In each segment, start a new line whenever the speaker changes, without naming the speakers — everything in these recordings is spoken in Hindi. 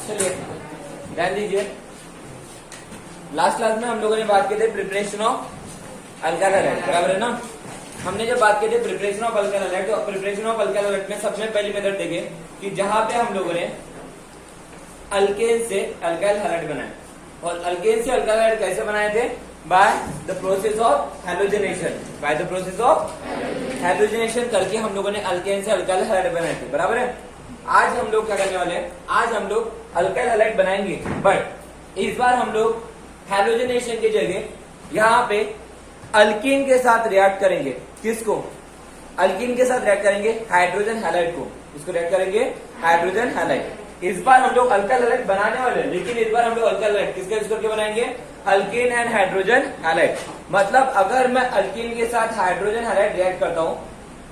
चलिए ध्यान दीजिए, लास्ट क्लास में हम लोगों ने बात की थी प्रिपरेशन ऑफ अल्काइल हैलाइड, बराबर है ना। हमने जब बात की थी प्रिपरेशन ऑफ अल्काइल हैलाइड, तो प्रिपरेशन ऑफ अल्काइल हैलाइड में सबसे पहली मेथड देखे कि जहां पे हम लोगों ने अल्केन से अल्काइल हैलाइड बनाए, और अल्केन से अल्काइल हैलाइड कैसे बनाए थे? By the process of halogenation, by the process of halogenation करके हम लोगों ने अल्केन से अल्काइल हैलाइड बनाए थे, बराबर है। आज हम लोग क्या करने वाले हैं? आज हम लोग अल्काइल हैलाइड बनाएंगे, बट इस बार हम लोग हैलोजनेशन की जगह यहाँ पे अल्कीन के साथ रिएक्ट करेंगे। किसको? अल्कीन के साथ रिएक्ट करेंगे हाइड्रोजन हैलाइड को। इसको रिएक्ट करेंगे हाइड्रोजन हैलाइड। इस बार हम लोग अल्काइल हैलाइड बनाने वाले हैं, लेकिन इस बार हम लोग अल्काइल हैलाइड किसका यूज करके बनाएंगे? Alkyne and hydrogen halide. मतलब अगर मैं अल्कीन के साथ हाइड्रोजन हैलाइड रिएक्ट करता हूं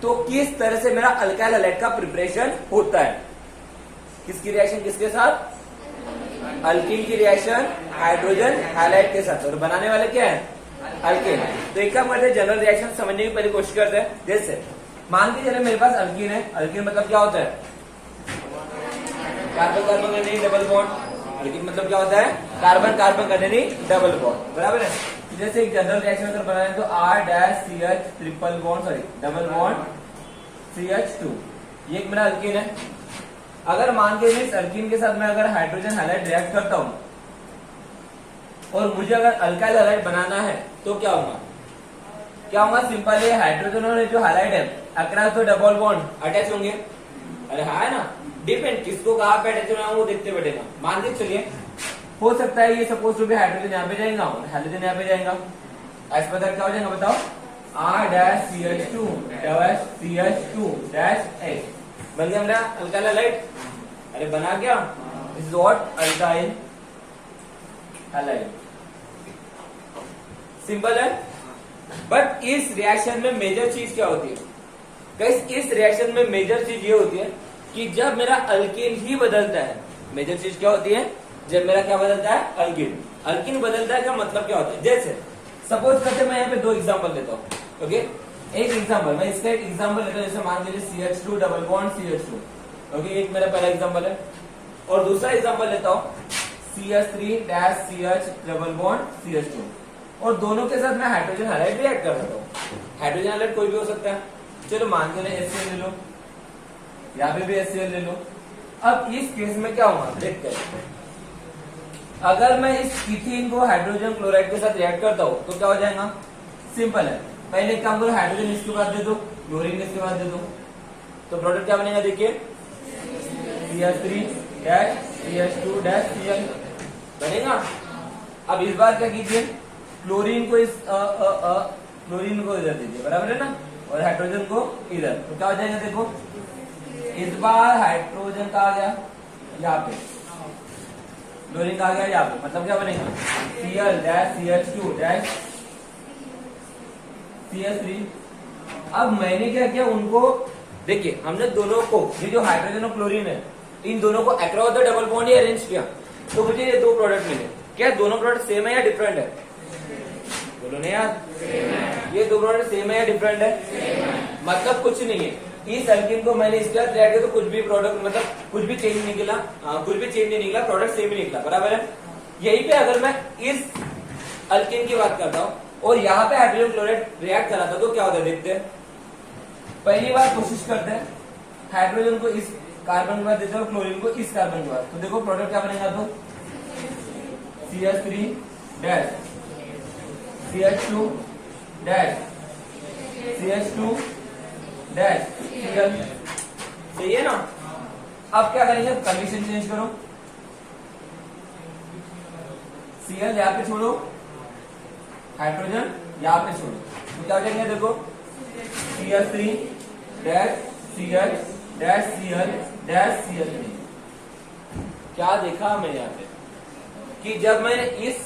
तो किस तरह से मेरा अल्काइल हैलाइड का प्रिपरेशन होता है? किसकी रिएक्शन किसके साथ? अल्कीन की रिएक्शन हाइड्रोजन हैलाइड के साथ, और बनाने वाले क्या है? अल्कीन। तो एक काम करते हैं, जनरल रिएक्शन समझने की पहले कोशिश करते हैं। जैसे मान के चले मेरे पास अल्कीन है। अल्कीन मतलब क्या होता है? कार्बन कार्बन करने नहीं डबल बॉन्ड। अल्कीन मतलब क्या होता है? कार्बन कार्बन करने नहीं डबल बॉन्ड, बराबर है। जैसे एक जनरल रिएक्शन अगर बनाए तो R-CH triple bond, sorry double bond CH2, ये एक मेरा अल्कीन है। अगर मान के इस अल्कीन के साथ मैं अगर हाइड्रोजन हैलाइड रिएक्ट करता हूं और मुझे अगर अल्काइल हैलाइड बनाना है तो क्या होगा? क्या होगा? सिंपल है, हाइड्रोजन और जो हैलाइड है अक्रॉस तो डबल बॉन्ड अटैच होंगे। अरे हाँ है ना, डिपेंड किसको कहाँ पे अटैच होना है वो देखते बैठेगा। मान के चलिए हो सकता है ये सपोज टू भी हाइड्रोजन यहाँ पे जाएगा और हाइड्रोजन यहाँ पे जाएगा, ऐसे पता क्या हो जाएगा बताओ? R-CH2 CH2 H बन गया मेरा अल्काइल हैलाइड। अरे बना क्या? This is what? Alkyl halide. Simple है। बट इस रिएक्शन में मेजर चीज क्या होती है गाइस? इस रिएक्शन में मेजर चीज ये होती है कि जब मेरा अल्कीन ही बदलता है, मेजर चीज क्या होती है? जब मेरा क्या बदलता है? अल्कीन। अल्कीन बदलता है, क्या मतलब क्या होता है? जैसे सपोज करते मैं यहाँ पे दो एग्जांपल देता हूँ। ओके, एक एग्जांपल, मैं इसका एक एग्जांपल लेता हूँ। जैसे मान लीजिए CH2 double bond CH2, okay, एक मेरा पहला एग्जांपल है। और दूसरा एग्जांपल लेता हूँ CH3-CH डबल बॉन्ड CH2, और दोनों के साथ मैं हाइड्रोजन हैलाइड रिएक्ट कर सकता हूँ। हाइड्रोजन हैलाइड कोई भी हो सकता है। चलो मान के HCl ले लो, यहाँ पे भी HCl ले लो। अब इस केस में क्या होगा देखते हैं। अगर मैं इस इथीन को हाइड्रोजन क्लोराइड के साथ रिएक्ट करता हूँ तो क्या हो जाएगा? सिंपल है, पहले एक काम करो, हाइड्रोजन इसके बाद दे दो, क्लोरीन इसके बाद दे दो, तो प्रोडक्ट क्या बनेगा? देखिए CH3-CH2-Cl बनेगा। अब इस बार क्या कीजिए, क्लोरीन को इस क्लोरीन को इधर दीजिए, बराबर है ना, और हाइड्रोजन को इधर, तो क्या हो जाएगा? देखो इस बार हाइड्रोजन का आ गया यहाँ पे, क्लोरीन का आ गया यहाँ पे, मतलब क्या बनेगा? Cl-CH2-CH3। अब मैंने क्या किया, उनको देखिए, हमने दोनों को, ये जो हाइड्रोजन और क्लोरीन है, इन दोनों को across the double bond arrange किया, तो मुझे ये दो प्रोडक्ट मिले। क्या दोनों प्रोडक्ट सेम है या डिफरेंट है? बोलो नहीं यार, ये दो प्रोडक्ट सेम है या डिफरेंट है? मतलब कुछ नहीं है। इस अल्कीन को मैंने इसके साथ रिएक्ट किया तो कुछ भी प्रोडक्ट, मतलब कुछ भी चेंज निकला, कुछ भी चेंज नहीं निकला, प्रोडक्ट सेम ही निकला, बराबर है। यही पे अगर मैं इस अल्कीन की बात करता हूँ और यहाँ पे हाइड्रोजन क्लोराइड रिएक्ट कराता तो क्या होता है देखते हैं। पहली बार कोशिश करते हैं, हाइड्रोजन को इस कार्बन के बाद देते हैं और क्लोरीन को इस कार्बन के बाद, तो देखो प्रोडक्ट क्या बनेगा? तो CH3 CH2 CH2 Cl, सही है ना। अब क्या करेंगे? कंडीशन चेंज करो, Cl यहाँ पे छोड़ो, हाइड्रोजन यहाँ पे छोड़ो, तो क्या हो जाएंगे? देखो CH3-CH-Cl-Cl3। क्या देखा मैं यहाँ पे कि जब मैंने इस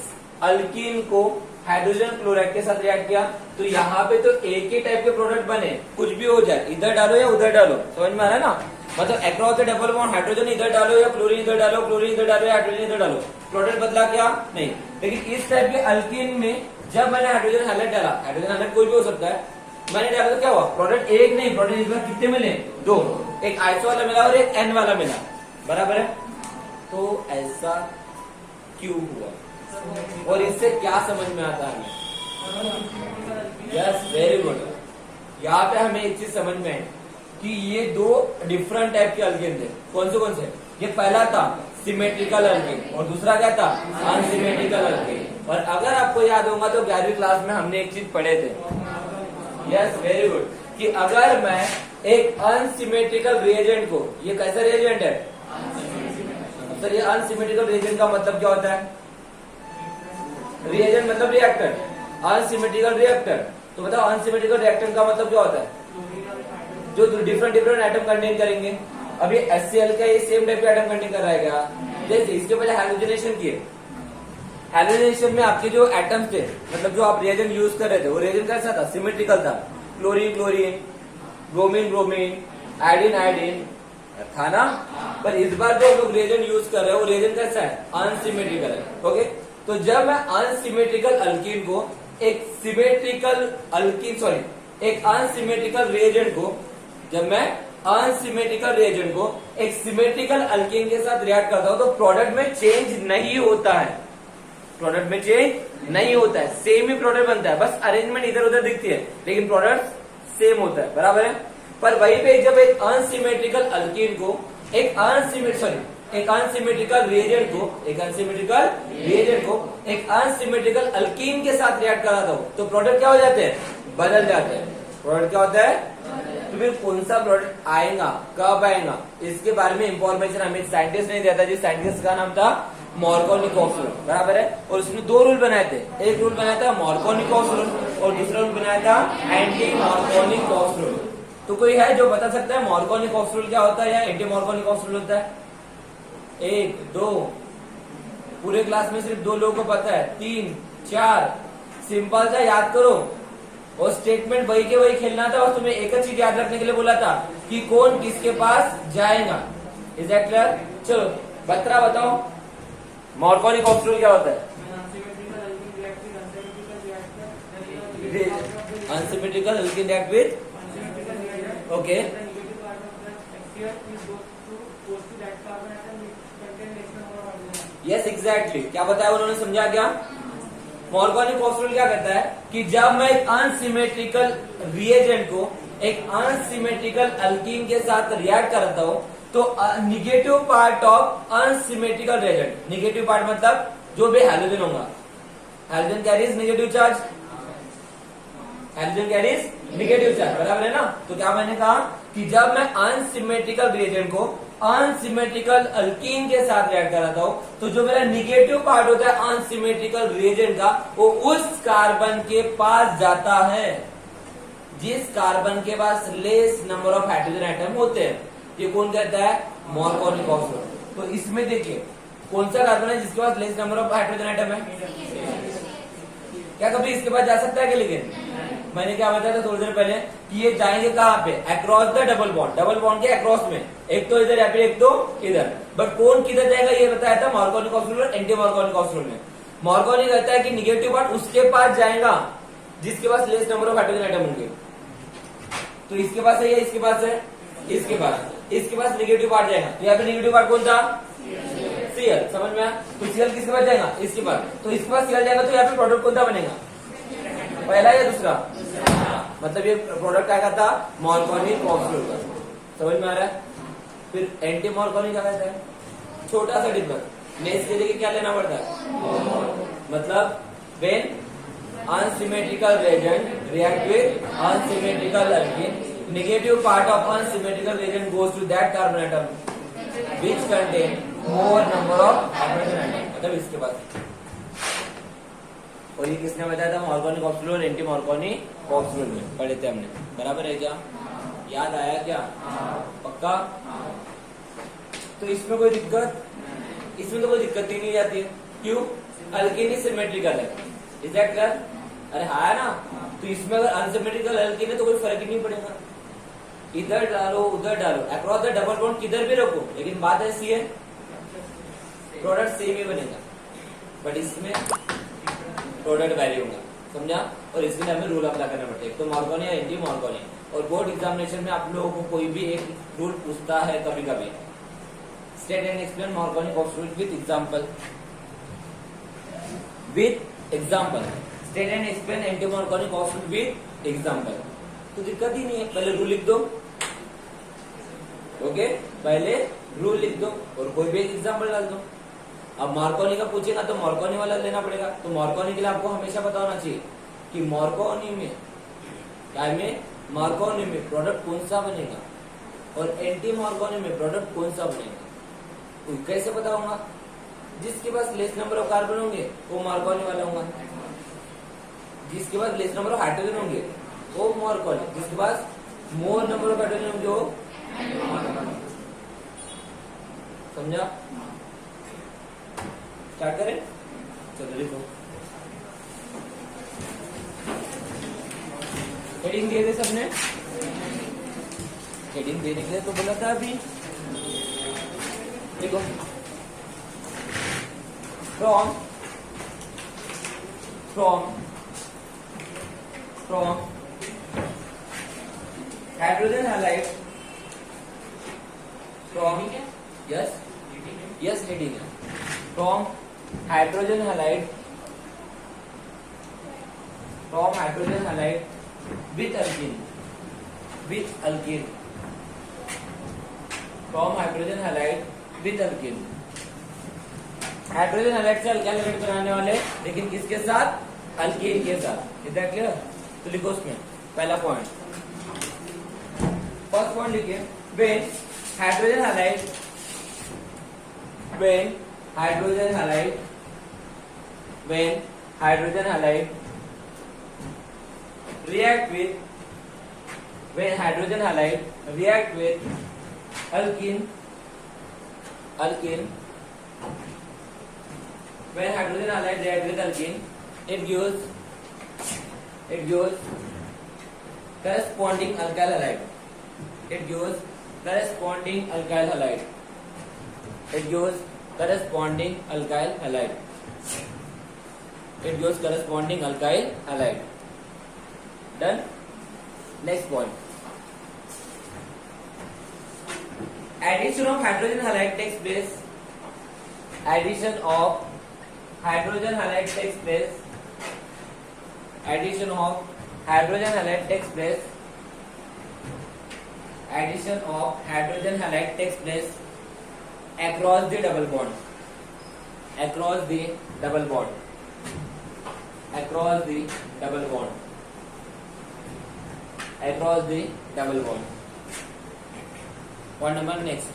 अल्कीन को हाइड्रोजन क्लोराइड के साथ रिएक्ट किया तो यहाँ पे तो एक ही टाइप के प्रोडक्ट बने, कुछ भी हो जाए, इधर डालो या उधर डालो, समझ में आ रहा है ना। मतलब across the double bond hydrogen इधर डालो या क्लोरीन इधर डालो, क्लोरीन इधर डालो या हाइड्रोजन इधर डालो, प्रोडक्ट बदला क्या? नहीं। लेकिन इस टाइप के अल्कीन में जब मैंने हाइड्रोजन हैलाइड डाला, हाइड्रोजन हैलाइड कोई भी हो सकता है, मैंने डाला तो क्या हुआ? प्रोडक्ट एक नहीं, प्रोडक्ट इस बार कितने मिले? दो, एक आइसो वाला मिला और एक एन वाला मिला, बराबर है। तो ऐसा क्यों हुआ और इससे क्या समझ में आता है हमें? Yes, very good. यहाँ पे हमें एक चीज समझ में आई कि ये दो डिफरेंट टाइप के अल्केन थे। कौन से? ये पहला था सिमेट्रिकल अल्केन और दूसरा क्या था? Unsymmetrical alkane. और अगर आपको याद होगा तो 11वीं क्लास में हमने एक चीज पढ़े थे, यस वेरी गुड, कि अगर मैं एक अनसिमेट्रिकल रिएजेंट को, ये कैसा रिएजेंट है सर? ये अनसिमेट्रिकल रिएजेंट का मतलब क्या होता है? रिएजेंट मतलब रिएक्टर, अनसिमेट्रिकल रिएक्टर। तो बताओ अनसिमेट्रिकल रिएक्टर का मतलब क्या होता है? जो डिफरेंट एटम कंटेन करेंगे। अभी HCl का ये सेम टाइप का एटम कंटेन कर रहा है क्या? जैसे इसके पहले हाइड्रोजनेशन किए, हाइड्रोजनेशन में आपके जो एटम्स थे, मतलब जो आप रिएजेंट यूज कर रहे थे, वो रिएजेंट कैसा था? सिमेट्रिकल था। क्लोरीन ब्रोमीन, आयोडीन था ना। पर इस बार जो लोग रिएजेंट यूज कर रहे हैं वो रिएजेंट कैसा है? अनसिमेट्रिकल है। ओके, तो जब मैं अनसिमेट्रिकल अल्कीन को एक सिमेट्रिकल एक अनसिमेट्रिकल रिएजेंट को, जब मैं अनसिमेट्रिकल रिएजेंट को एक सिमेट्रिकल अल्कीन के साथ रिएक्ट करता हूं तो प्रोडक्ट में चेंज नहीं होता है। सेम ही प्रोडक्ट बनता है, बस अरेंजमेंट इधर उधर दिखती है, लेकिन प्रोडक्ट सेम होता है, बराबर है। पर वहीं पे जब एक अनसिमेट्रिकल अल्कीन को एक अनसिमेट्रिकल रिएजेंट को एक अनसिमेट्रिकल अल्कीन के साथ रिएक्ट कराता हूं तो प्रोडक्ट क्या हो जाते हैं? बदल जाते हैं। प्रोडक्ट क्या होता है? तो फिर कौन सा प्रोडक्ट आएगा, कब आएगा, इसके बारे में इंफॉर्मेशन हमें साइंटिस्ट ने दिया था। जिस साइंटिस्ट का नाम था मार्कोनिकॉफ रूल, बराबर है। और उसने दो रूल बनाए थे, एक रूल बनाया था मार्कोनिकॉफ रूल और दूसरा रूल बनाया था एंटी मार्कोनिकॉफ रूल। तो कोई है जो बता सकता है मार्कोनिकॉफ रूल क्या होता है या एंटी मार्कोनिकॉफ रूल होता है? 1 2 पूरे क्लास में सिर्फ 2 लोगों को पता है, 3 4 सिंपल सा याद करो। और स्टेटमेंट वही के वही खेलना था और तुम्हें एक चीज याद रखने के लिए बोला था कि कौन किसके पास जाएगा। Is that clear? चलो बत्रा बताओ मार्कोनिकॉफ रूल क्या होता है? Unsymmetrical alkyne react with, okay, yes exactly. क्या बताया उन्होंने, समझा क्या? मार्कोनिकॉफ रूल क्या कहता है कि जब मैं एक अनसिमेट्रिकल रिएजेंट को एक अनसिमेट्रिकल अल्कीन के साथ रिएक्ट करता हूं तो negative part of unsymmetrical reagent, negative part मतलब जो भी हैलोजन होगा, हैलोजन कैरीज निगेटिव चार्ज, बराबर है ना। तो क्या मैंने कहा कि जब मैं अनसिमेट्रिकल रिएजेंट को अनसिमेट्रिकल अल्कीन के साथ रिएक्ट कराता हूं तो जो मेरा निगेटिव पार्ट होता है अनसिमेट्रिकल रिएजेंट का, वो उस कार्बन के पास जाता है जिस कार्बन के पास less number of hydrogen atom होते हैं। ये कौन कहता है? Markovnikov rule. तो इसमें देखिए कौन सा कार्बन है जिसके पास less number of hydrogen atom है? क्या कभी इसके पास जा सकता है? लेकिन मैंने क्या बताया था थोड़ी देर पहले कि ये जाएंगे कहाँ पे? अक्रॉस द डबल बॉन्ड के अक्रॉस में, एक तो इधर या फिर एक तो इधर। बट कौन किधर जाएगा ये बताया था मार्कोनिकॉफ रूल और एंटी मार्कोनिकॉफ रूल में। मार्कोनी कहता है कि निगेटिव पार्ट उसके पास जाएगा जिसके पास less number of hydrogen atom होंगे। तो इसके पास है या इसके पास है? इसके पास निगेटिव पार्ट जाएगा। तो यहाँ पे निगेटिव पार्ट कौन था? Cl, समझ में आया? तो Cl किसके पास जाएगा? इसके पास। तो इसके पास Cl जाएगा तो यहाँ पे प्रोडक्ट कौन सा बनेगा? पहला या दूसरा? मतलब ये प्रोडक्ट क्या था? मार्कोनिकॉफ रूल का। समझ में आ रहा है? फिर एंटी मार्कोनी क्या कहता है? छोटा सा डिफरेंस, नेस के लिए क्या लेना पड़ता है? मतलब when unsymmetrical reagent react with unsymmetrical alkyne, negative part of unsymmetrical reagent goes to that carbon atom which contain more number of hydrogen atom, मतलब इसके बाद। और ये किसने बताया था? मार्कोनिकॉफ रूल और एंटी मार्कोनिकॉफ रूल में पढ़े थे हमने, बराबर है क्या? याद आया क्या? पक्का? तो इसमें कोई दिक्कत? इसमें तो कोई दिक्कत ही नहीं आती है। क्यों? अल्कीन ही सिमेट्रिकल है। Is that clear? अरे हाँ है ना। तो इसमें अगर अनसिमेट्रिकल अल्कीन है तो कोई फर्क ही नहीं पड़ेगा, इधर डालो उधर डालो, अक्रॉस द डबल बॉन्ड किधर भी रखो, लेकिन बात ऐसी है प्रोडक्ट सेम ही बनेगा, बट इसमें प्रोडक्ट वैरी होगा। समझा? और इसके लिए हमें रूल अप्लाई करना पड़ता है, एक तो मार्कोनी या एंटी मार्कोनी। और बोर्ड एग्जामिनेशन में आप लोगों को कोई भी एक रूल पूछता है कभी कभी, state and explain Marconi obstruct with example, with example, state and explain anti Marconi obstruct with example. तो दिक्कत ही नहीं है, पहले रूल लिख दो, ओके, पहले रूल लिख दो और कोई भी एग्जांपल डाल दो। अब मार्कोनी का पूछेगा तो मार्कोनी वाला लेना पड़ेगा। तो मार्कोनी के लिए आपको हमेशा पता होना चाहिए कि मार्कोनी में क्या में मार्कोनी में प्रोडक्ट कौन सा बनेगा और एंटी मार्कोनी में प्रोडक्ट कौन सा बनेगा। तो कैसे पता होगा? जिसके पास लेस नंबर ऑफ कार्बन होंगे वो मार्कोनी वाला होगा, जिसके पास लेस नंबर ऑफ हाइड्रोजन होंगे वो मार्कोनी, जिसके पास मोर नंबर ऑफ हाइड्रोजन होंगे वो। समझा? स्टार्ट करें, चलो लिखो। हेडिंग दिए थे सबने, हेडिंग देने के लिए तो बोला था अभी। देखो, फ्रॉम हाइड्रोजन हैलाइड, फ्रॉम यस हेडिंग है, from hydrogen halide with alkene, from hydrogen halide with alkene। Hydrogen halide से अल्काइल हैलाइड बनाने वाले, लेकिन किसके साथ? अल्केन के साथ। Is that clear? तो लिखो उसमें पहला पॉइंट, फर्स्ट पॉइंट लिखिए, when hydrogen halide react with alkene, it gives corresponding alkyl halide, Done. Next point. Addition of hydrogen halide takes place. Addition of hydrogen halide takes place. Addition of hydrogen halide takes place. Addition of hydrogen halide takes place across the double bond. Across the double bond. Across the double bond. Across the double bond. Point number next.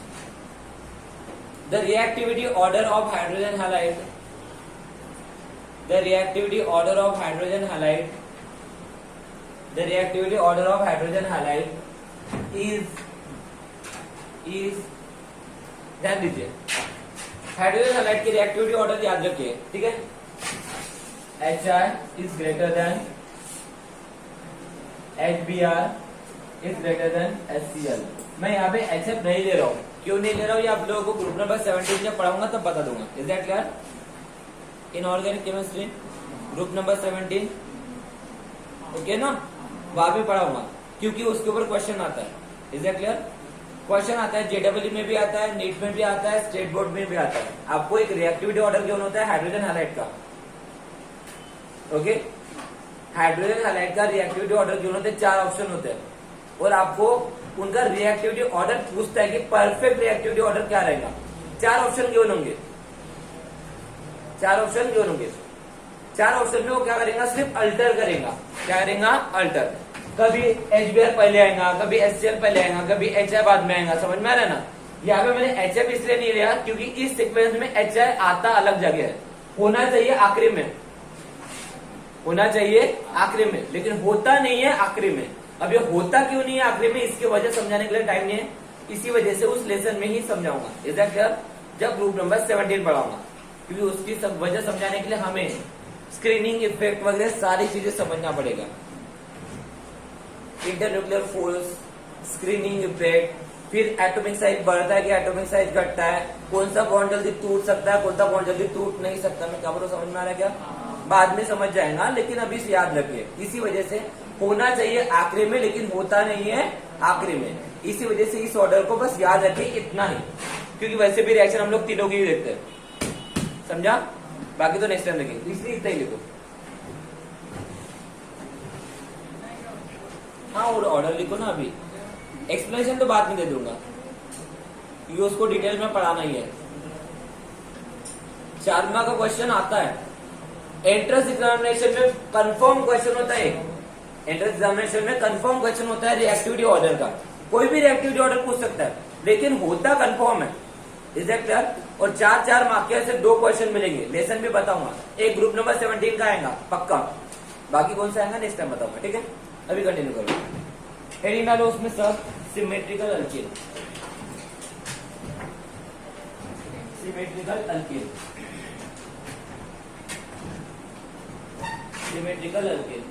The reactivity order of hydrogen halide. The reactivity order of hydrogen halide. The reactivity order of hydrogen halide is ध्यान दीजिए, हाइड्रोजन हैलाइड की रिएक्टिविटी ऑर्डर याद रखिए, ठीक है। HI is greater than HBr is greater than HCl। मैं यहाँ पे HF नहीं ले रहा हूँ, क्यों नहीं ले रहा हूँ ये आप लोगों को ग्रुप नंबर 17 जब पढ़ाऊंगा तब बता दूंगा। Is that clear? Inorganic chemistry group number 17, okay ना, वहां भी पढ़ाऊंगा क्योंकि उसके ऊपर क्वेश्चन आता है। Is that clear? क्वेश्चन आता है, JEE में भी आता है, नीट में भी आता है, स्टेट बोर्ड में भी आता है। आपको एक रिएक्टिविटी ऑर्डर क्यों होता है हाइड्रोजन हैलाइड का, ओके। हाइड्रोजन हैलाइड का रिएक्टिविटी ऑर्डर क्यों होते हैं? 4 ऑप्शन होते हैं और आपको उनका रिएक्टिविटी ऑर्डर पूछता है कि परफेक्ट रिएक्टिविटी ऑर्डर क्या रहेगा। 4 ऑप्शन क्यों होंगे? 4 ऑप्शन क्यों होंगे? 4 ऑप्शन में वो क्या करेगा? सिर्फ अल्टर करेगा। क्या करेगा? अल्टर। कभी HBr पहले आएगा, कभी HCl पहले आएगा, कभी HI बाद में आएगा। समझ में आ रहा है ना? यहाँ पे मैंने HF इसलिए नहीं लिया क्योंकि इस सीक्वेंस में HI आता अलग जगह है, होना चाहिए आखिरी में, होना चाहिए आखिरी में, लेकिन होता नहीं है आखिरी में। अब ये होता क्यों नहीं है आखिरी में, इसकी वजह समझाने के लिए टाइम नहीं है, इसी वजह से उस लेसन में ही समझाऊंगा। Is that clear? जब ग्रुप नंबर 17 पढ़ाऊंगा, क्योंकि उसकी वजह समझाने के लिए हमें स्क्रीनिंग इफेक्ट वगैरह सारी चीजें समझना पड़ेगा। इंटरन्यूक्लियर फोर्स, स्क्रीनिंग इफेक्ट, फिर एटॉमिक साइज बढ़ता है कि एटॉमिक साइज घटता है, कौन सा बॉन्ड जल्दी टूट सकता है, कौन सा बॉन्ड जल्दी टूट नहीं सकता। मैं क्या बोलूं, समझ में आ रहा है क्या? बाद में समझ जाएगा, लेकिन अभी से याद रखिए। इसी वजह से होना चाहिए आखिरी में, लेकिन होता नहीं है आखिरी में। इसी वजह से इस ऑर्डर को बस याद रखिए, इतना ही। क्योंकि वैसे भी रिएक्शन हम लोग तीनों की ही देखते हैं, समझा? बाकी तो नेक्स्ट टाइम देखेंगे, इसलिए इतना ही लिखो। हाँ और ऑर्डर लिखो ना, अभी एक्सप्लेनेशन तो बाद में दे दूंगा क्योंकि उसको डिटेल में पढ़ाना ही है। 4 मार्क का क्वेश्चन आता है एंट्रेंस एग्जामिनेशन में, कंफर्म क्वेश्चन होता है। एंट्रेंस एग्जामिनेशन में कंफर्म क्वेश्चन होता है रिएक्टिविटी ऑर्डर का, कोई भी रिएक्टिविटी ऑर्डर पूछ सकता है, लेकिन होता कंफर्म है। Is that clear? और 4 मार्क के से 2 क्वेश्चन मिलेंगे, लेसन भी बताऊंगा। एक ग्रुप नंबर 17 का आएगा पक्का, बाकी कौन सा आएगा नेक्स्ट टाइम बताऊंगा, ठीक है? अभी कंटिन्यू करो। हेडिंग डालो उसमें सब symmetrical alkyne, symmetrical alkyne, symmetrical alkyne.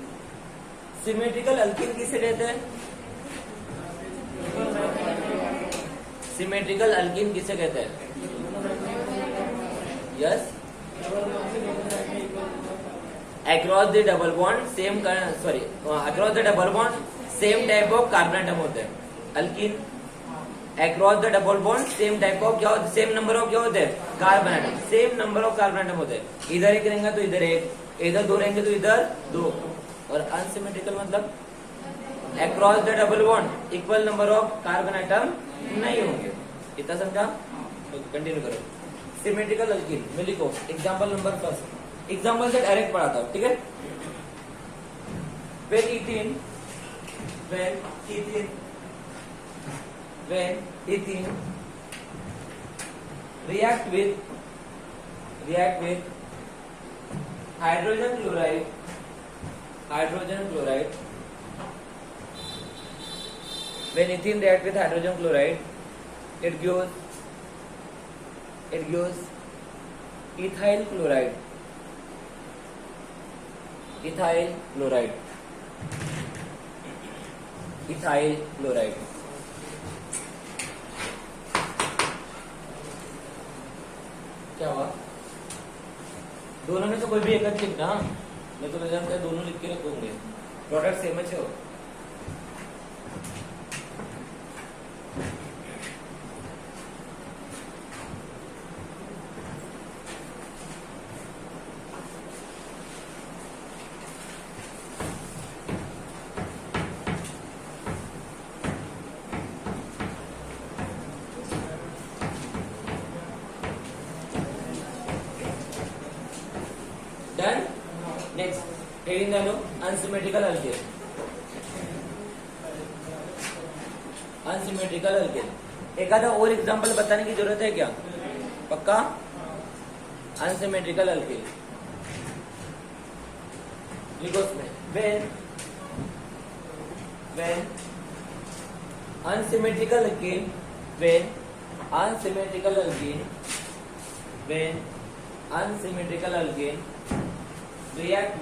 Symmetrical alkyne किसे कहते हैं? सिमेट्रिकल अल्कीन किसे कहते हैं? Yes, across the double bond same, sorry across the double bond same type of carbon atom होते हैं। Alkyne across the double bond same type of क्या होते, सेम नंबर ऑफ क्या होते हैं? Carbon atom, same number of carbon atom होते हैं। इधर एक रहेंगे तो इधर एक, इधर 2 रहेंगे तो इधर 2। और अनसिमेट्रिकल मतलब across the double bond equal number of carbon atom नहीं होंगे। इतना समझा? तो कंटिन्यू करो। सिमेट्रिकल अल्कीन में लिखो एग्जांपल नंबर फर्स्ट, एग्जांपल से डायरेक्ट पढ़ाता हूं, ठीक है? when ethene react with hydrogen chloride, when ethene react with hydrogen chloride, it gives ethyl chloride, ethyl chloride. क्या हुआ? दोनों में से कोई भी एक लिखना, मैं तो जानता है दोनों लिख के रखूंगे, प्रोडक्ट सेम है। डन। नेक्स्ट हेडिंग डालो अनसिमेट्रिकल अल्केन। अनसिमेट्रिकल अल्केन एक आधा और एग्जांपल बताने की जरूरत है क्या? पक्का? अनसिमेट्रिकल अल्केन लिखो उसमें when unsymmetrical alkene, when unsymmetrical alkene react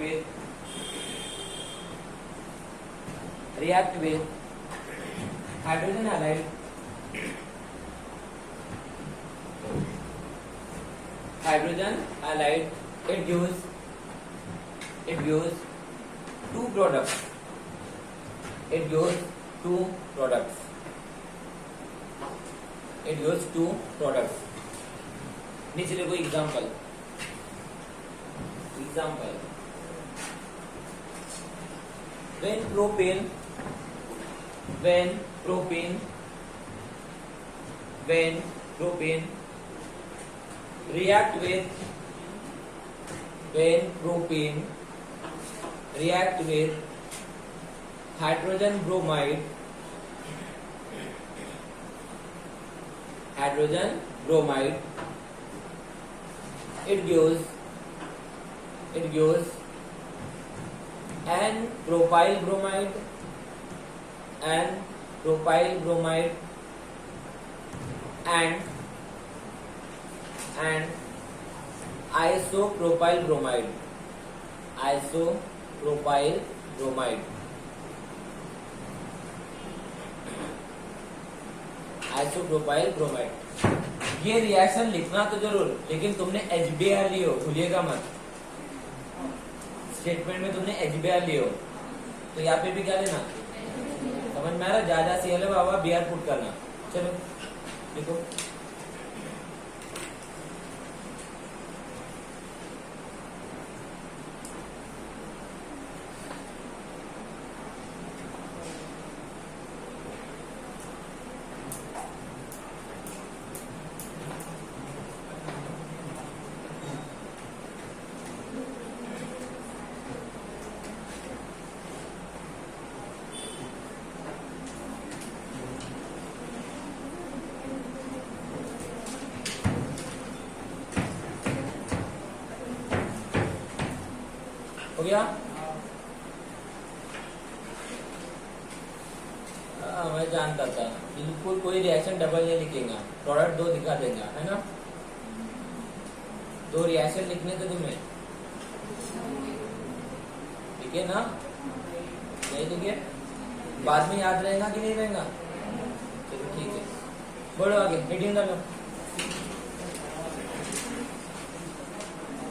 with hydrogen halide, it gives two products. नीचे लिखो example when propane react with hydrogen bromide, it gives N propyl bromide and isopropyl bromide. ये रिएक्शन लिखना तो जरूर, लेकिन तुमने HBr लियो, भूलिएगा मत। स्टेटमेंट में तुमने HBr लियो, तो यहाँ पे भी क्या लेना? समझ में आ रहा? ज्यादा CL है बाबा, Br पुट करना। चलो लिखो गया? मैं जानता था बिल्कुल कोई रिएक्शन डबल नहीं लिखेगा, प्रोडक्ट 2 दिखा देगा, है ना? 2 रिएक्शन लिखने थे तुम्हें, ठीक है ना? नहीं लिखे, बाद में याद रहेगा कि नहीं रहेगा? चलो ठीक है, बढ़ो आगे, हेडिंग डालो।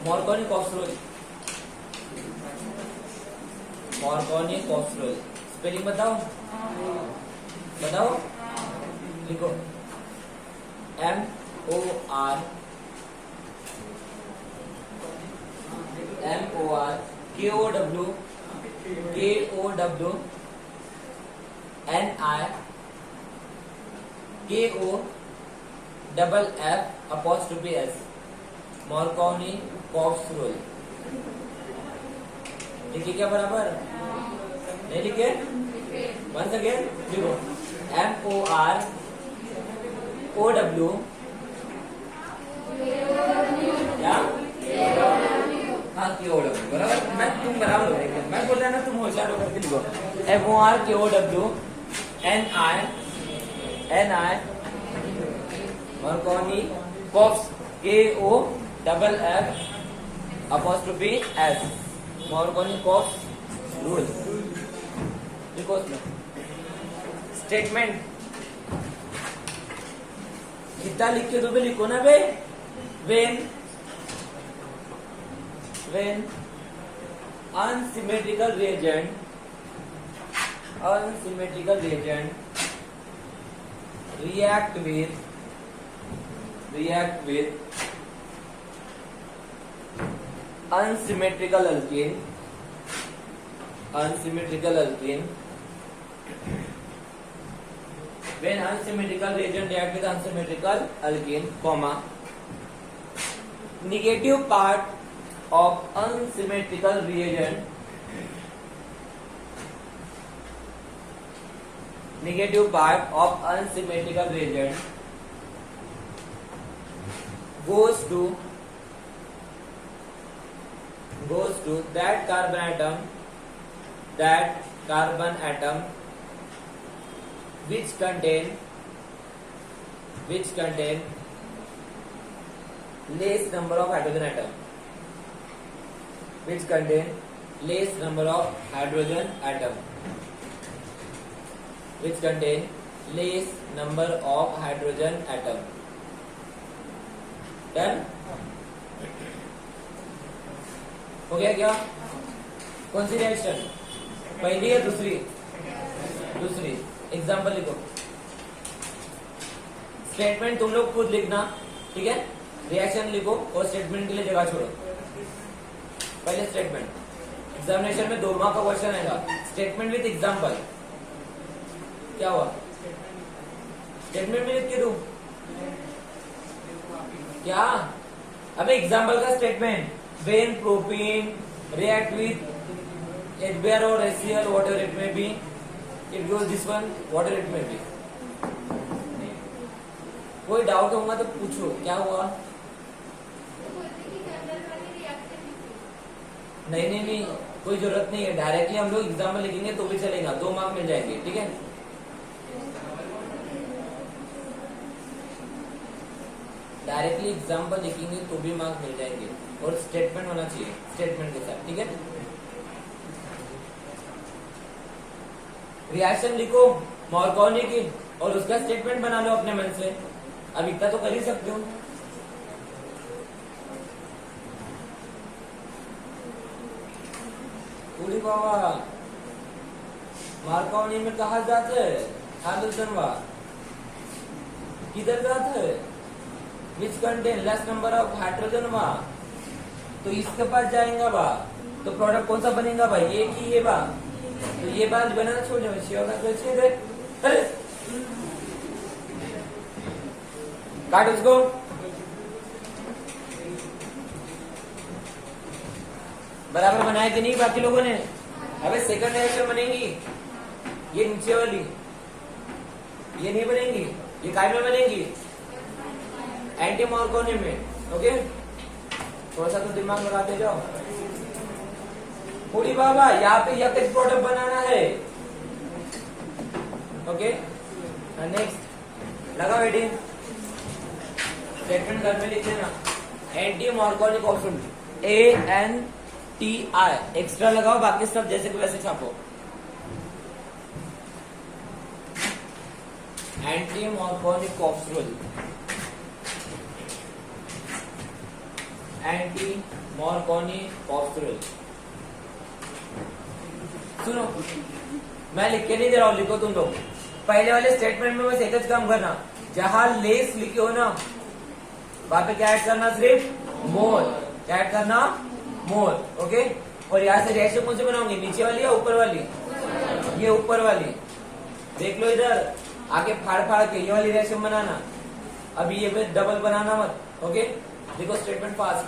Marconi-Kostler, Marconi-Kostler, स्पेलिंग बताओ, बताओ, लिखो MOR KOW NIKOFFS, Marconi-Kostler। लिखिए क्या बराबर? नहीं लिखे? once again लिखो MOROW क्या? हाँ KOW बराबर। मैं तुम बराबर हो, मैं बोल रहा ना, तुम होशियार होकर के लिखो MORKOW NI Marconi-KOFFS, Marconi-Kostler लिखो उसमें। स्टेटमेंट कितना लिख के तो भी लिखो ना बे। when unsymmetrical reagent react with unsymmetrical alkene when unsymmetrical reagent react with unsymmetrical alkene, comma, negative part of unsymmetrical reagent goes to that carbon atom which contain less number of hydrogen atom, done हो गया क्या? कौन सी रिएक्शन, पहली या दूसरी? एग्जाम्पल लिखो। स्टेटमेंट तुम लोग खुद लिखना, ठीक है? रिएक्शन लिखो और स्टेटमेंट के लिए जगह छोड़ो। पहले स्टेटमेंट, एग्जामिनेशन में 2 मार्क का क्वेश्चन आएगा, स्टेटमेंट विद एग्जाम्पल। क्या हुआ? स्टेटमेंट में लिख के दूं क्या? अबे एग्जाम्पल का statement, when propene react with HBr or HCl, whatever it may be, it goes this one, whatever it may be। कोई डाउट होगा तो पूछो, क्या हुआ? नहीं, कोई जरूरत नहीं है, डायरेक्टली हम लोग एग्जाम्पल लिखेंगे तो भी चलेगा, 2 मार्क मिल जाएंगे, ठीक है? डायरेक्टली एग्जाम्पल लिखेंगे तो भी मार्क मिल जाएंगे, और स्टेटमेंट होना चाहिए स्टेटमेंट के साथ, ठीक है? रिएक्शन लिखो मार्कोनी की और उसका स्टेटमेंट बना लो अपने मन से। अब इतना तो कर ही सकते हो। पूरी बाबा मार्कोनी में कहा जाता है हाइड्रोजन वा किधर जाता है? Which contain less number of hydrogen वा, तो इसके पास जाएगा बा, तो प्रोडक्ट कौन सा बनेगा भाई? ये की ये बा, तो ये बात बनाना छोड़ दो, काट उसको। बराबर बनाया कि नहीं बाकी लोगों ने? अबे सेकंड रिएक्शन बनेगी, ये नीचे वाली, ये नहीं बनेगी, ये काय में बनेगी? एंटी मार्कोनी में। ओके, थोड़ा सा तो दिमाग लगाते जाओ। थोड़ी बाबा यहाँ पे यकृत प्रोडक्ट बनाना है। ओके नेक्स्ट लगा बेटी स्टेटमेंट घर में लिख लेना। Anti Markovnikov option ANTI extra लगाओ, बाकी सब जैसे को वैसे छापो। Anti Markovnikov option, anti Markovnikov option. सुनो मैं लिख के नहीं दे रहा हूं, लिखो तुम लोग। पहले वाले स्टेटमेंट में बस एक ही काम करना, जहां लेस लिखे हो ना वहां पे क्या ऐड करना, सिर्फ मोर। क्या ऐड करना, मोर। ओके और यहाँ से रेशियो कौन से बनाओगे, नीचे वाली या ऊपर वाली? ये ऊपर वाली। देख लो इधर आगे फाड़ फाड़ के ये वाली रेशियो बनाना, अभी ये डबल बनाना मत। ओके देखो स्टेटमेंट फास्ट।